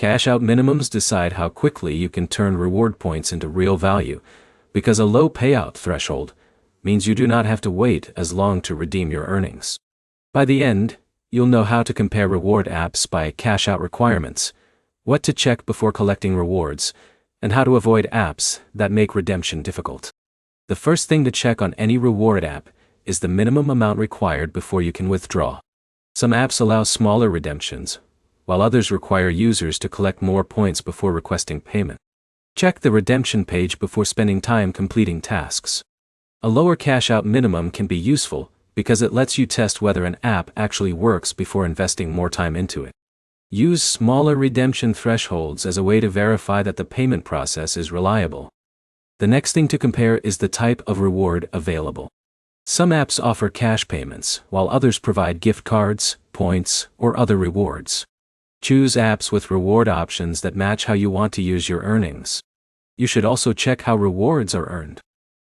Cash out minimums decide how quickly you can turn reward points into real value, because a low payout threshold means you do not have to wait as long to redeem your earnings. By the end, you'll know how to compare reward apps by cash out requirements, what to check before collecting rewards, and how to avoid apps that make redemption difficult. The first thing to check on any reward app is the minimum amount required before you can withdraw. Some apps allow smaller redemptions, while others require users to collect more points before requesting payment. Check the redemption page before spending time completing tasks. A lower cash-out minimum can be useful because it lets you test whether an app actually works before investing more time into it. Use smaller redemption thresholds as a way to verify that the payment process is reliable. The next thing to compare is the type of reward available. Some apps offer cash payments, while others provide gift cards, points, or other rewards. Choose apps with reward options that match how you want to use your earnings. You should also check how rewards are earned.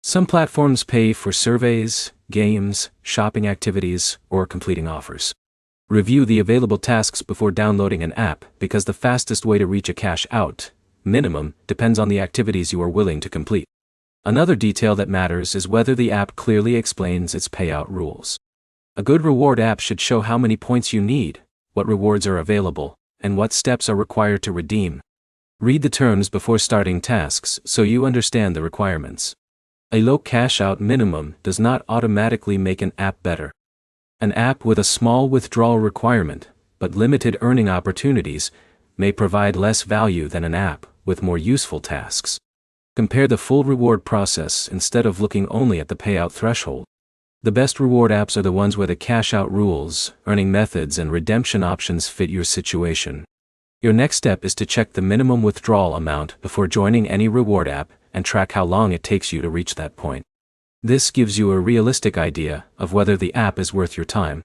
Some platforms pay for surveys, games, shopping activities, or completing offers. Review the available tasks before downloading an app because the fastest way to reach a cash-out minimum depends on the activities you are willing to complete. Another detail that matters is whether the app clearly explains its payout rules. A good reward app should show how many points you need, what rewards are available, and what steps are required to redeem. Read the terms before starting tasks so you understand the requirements. A low cash-out minimum does not automatically make an app better. An app with a small withdrawal requirement, but limited earning opportunities, may provide less value than an app with more useful tasks. Compare the full reward process instead of looking only at the payout threshold. The best reward apps are the ones where the cash-out rules, earning methods, and redemption options fit your situation. Your next step is to check the minimum withdrawal amount before joining any reward app and track how long it takes you to reach that point. This gives you a realistic idea of whether the app is worth your time.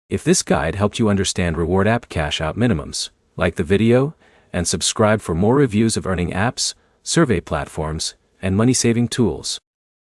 If this guide helped you understand reward app cash-out minimums, like the video and subscribe for more reviews of earning apps, survey platforms, and money-saving tools.